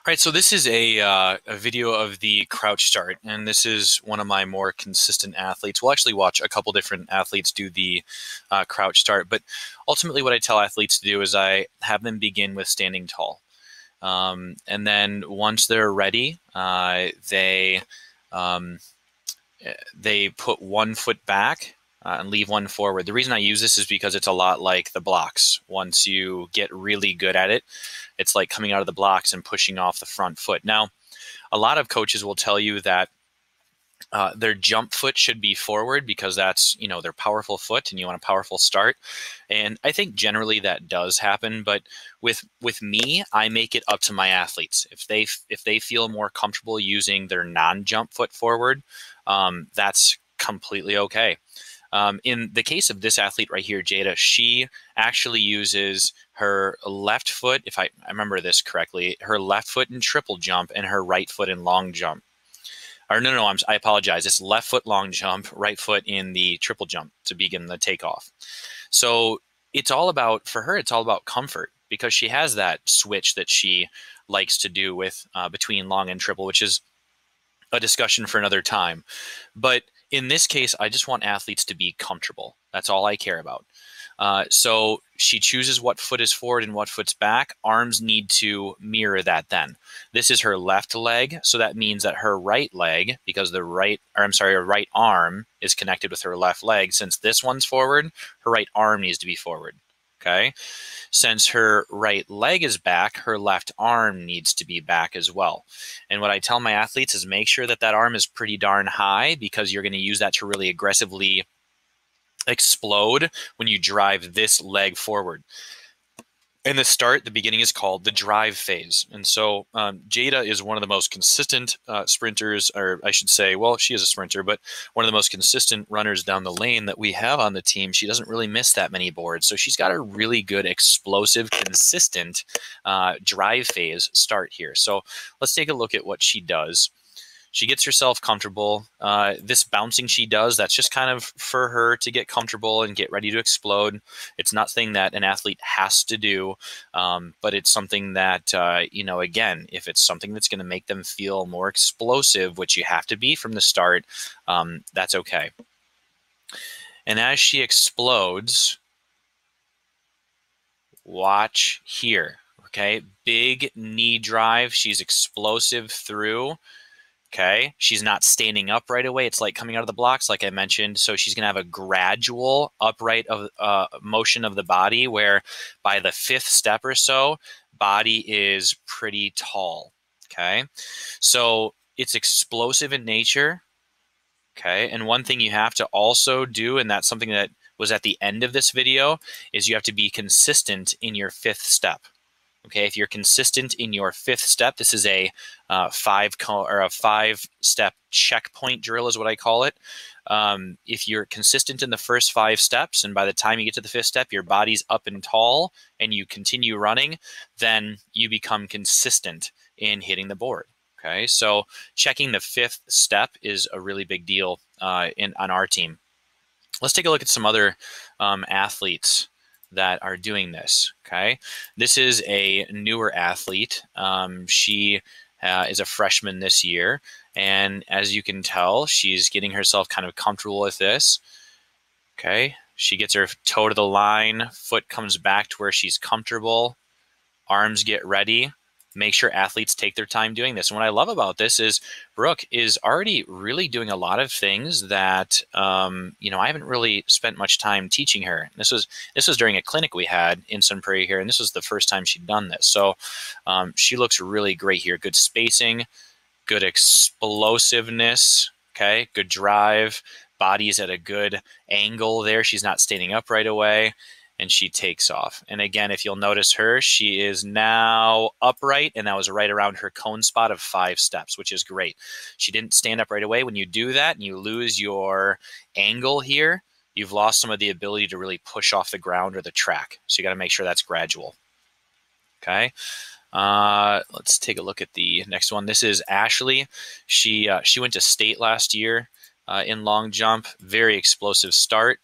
All right, so this is a video of the crouch start, and this is one of my more consistent athletes. We'll actually watch a couple different athletes do the crouch start, but ultimately what I tell athletes to do is I have them begin with standing tall. And then once they're ready, um, they put one foot back and leave one forward. The reason I use this is because it's a lot like the blocks. Once you get really good at it, it's like coming out of the blocks and pushing off the front foot. Now, a lot of coaches will tell you that their jump foot should be forward because that's, their powerful foot and you want a powerful start. And I think generally that does happen, but with me, I make it up to my athletes. If they feel more comfortable using their non-jump foot forward, that's completely okay. In the case of this athlete right here, Jada, she actually uses her left foot, if I remember this correctly, her left foot in triple jump and her right foot in long jump. Or no, I apologize. It's left foot long jump, right foot in the triple jump to begin the takeoff. So it's all about, for her, it's all about comfort because she has that switch that she likes to do with between long and triple, which is a discussion for another time. But in this case, I just want athletes to be comfortable. That's all I care about. So she chooses what foot is forward and what foot's back. Arms need to mirror that then. This is her left leg, so that means that her right leg, because her right arm is connected with her left leg, since this one's forward, her right arm needs to be forward. Okay? Since her right leg is back, her left arm needs to be back as well. And what I tell my athletes is make sure that that arm is pretty darn high because you're going to use that to really aggressively explode when you drive this leg forward. In the start, the beginning is called the drive phase. And so Jada is one of the most consistent sprinters, or I should say, well, she is a sprinter, but one of the most consistent runners down the lane that we have on the team. She doesn't really miss that many boards. So she's got a really good, explosive, consistent drive phase start here. So let's take a look at what she does. She gets herself comfortable. This bouncing she does, that's just kind of for her to get comfortable and get ready to explode. It's not something that an athlete has to do, but it's something that, again, if it's something that's going to make them feel more explosive, which you have to be from the start, that's okay. And as she explodes, watch here, okay? Big knee drive. She's explosive through. Okay, she's not standing up right away. It's like coming out of the blocks, like I mentioned. So she's going to have a gradual upright of motion of the body, where by the fifth step or so, body is pretty tall. Okay, so it's explosive in nature. Okay, and one thing you have to also do, and that's something that was at the end of this video, is you have to be consistent in your fifth step. Okay, if you're consistent in your fifth step, this is a five-step checkpoint drill is what I call it. If you're consistent in the first 5 steps, and by the time you get to the 5th step, your body's up and tall, and you continue running, then you become consistent in hitting the board. Okay, so checking the 5th step is a really big deal on our team. Let's take a look at some other athletes that are doing this. Okay, this is a newer athlete. She is a freshman this year, and as you can tell, she's getting herself kind of comfortable with this. Okay, she gets her toe to the line, foot comes back to where she's comfortable, arms get ready. Make sure athletes take their time doing this. And what I love about this is Brooke is already really doing a lot of things that I haven't really spent much time teaching her. This was during a clinic we had in Sun Prairie here, and this was the first time she'd done this. So she looks really great here. Good spacing, good explosiveness. Okay, good drive. Body's at a good angle there. She's not standing up right away. And she takes off. And again, if you'll notice her, she is now upright, and that was right around her cone spot of 5 steps, which is great. She didn't stand up right away. When you do that and you lose your angle here, you've lost some of the ability to really push off the ground or the track. So you got to make sure that's gradual. Okay. Let's take a look at the next one. This is Ashley. She went to state last year in long jump. Very explosive start.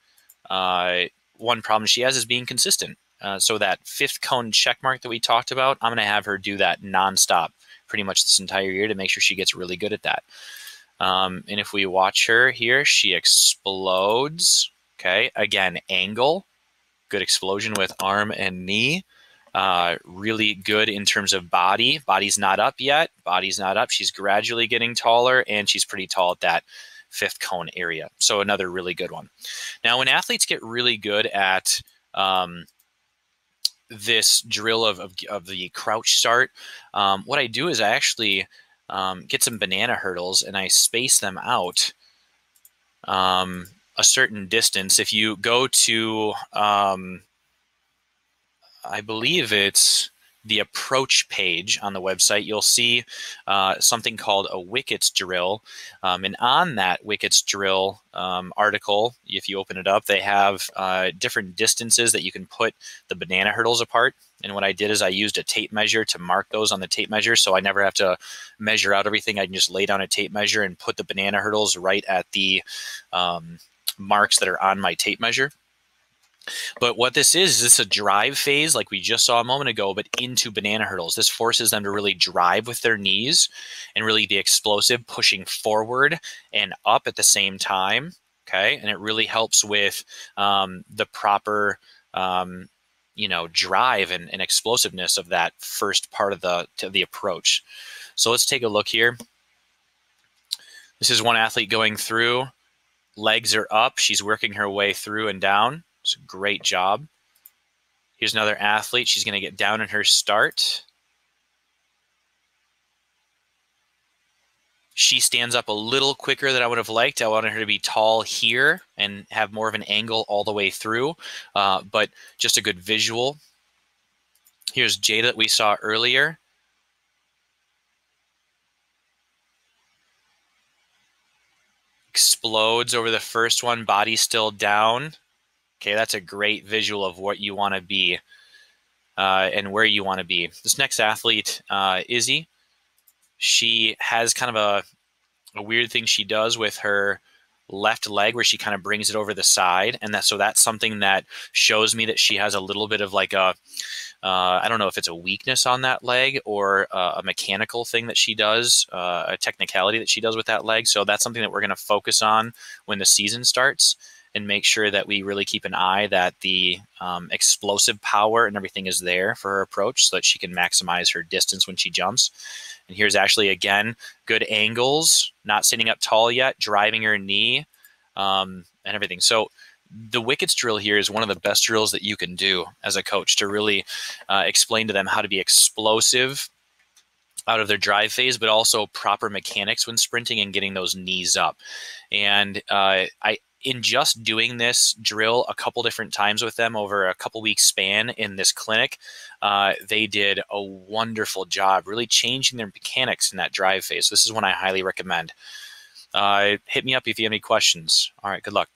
One problem she has is being consistent. So that fifth cone check mark that we talked about, I'm going to have her do that nonstop pretty much this entire year to make sure she gets really good at that. And if we watch her here, she explodes. Okay, again, angle, good explosion with arm and knee. Really good in terms of body. Body's not up yet. Body's not up. She's gradually getting taller, and she's pretty tall at that fifth cone area. So another really good one. Now, when athletes get really good at this drill of the crouch start, what I do is I actually get some banana hurdles and I space them out a certain distance. If you go to I believe it's the approach page on the website, you'll see something called a Wickets Drill. And on that Wickets Drill article, if you open it up, they have different distances that you can put the banana hurdles apart. And what I did is I used a tape measure to mark those on the tape measure, so I never have to measure out everything. I can just lay down a tape measure and put the banana hurdles right at the marks that are on my tape measure. But what this is a drive phase like we just saw a moment ago, but into banana hurdles. This forces them to really drive with their knees and really be explosive, pushing forward and up at the same time. Okay, and it really helps with the proper drive and explosiveness of that first part of the approach. So let's take a look here. This is one athlete going through. Legs are up. She's working her way through and down. It's a great job. Here's another athlete. She's going to get down in her start. She stands up a little quicker than I would have liked. I wanted her to be tall here and have more of an angle all the way through, but just a good visual. Here's Jada that we saw earlier. Explodes over the first one, body still down. Okay, that's a great visual of what you want to be and where you want to be. This next athlete, Izzy, she has kind of a weird thing she does with her left leg where she kind of brings it over the side. And so that's something that shows me that she has a little bit of like I don't know if it's a weakness on that leg or a mechanical thing that she does, a technicality that she does with that leg. So that's something that we're going to focus on when the season starts and make sure that we really keep an eye that the explosive power and everything is there for her approach so that she can maximize her distance when she jumps. And here's Ashley again, good angles, not sitting up tall yet, driving her knee and everything. So the Wickets drill here is one of the best drills that you can do as a coach to really explain to them how to be explosive out of their drive phase, but also proper mechanics when sprinting and getting those knees up. And in just doing this drill a couple different times with them over a couple weeks span in this clinic, they did a wonderful job really changing their mechanics in that drive phase. So this is one I highly recommend. Hit me up if you have any questions. All right, good luck.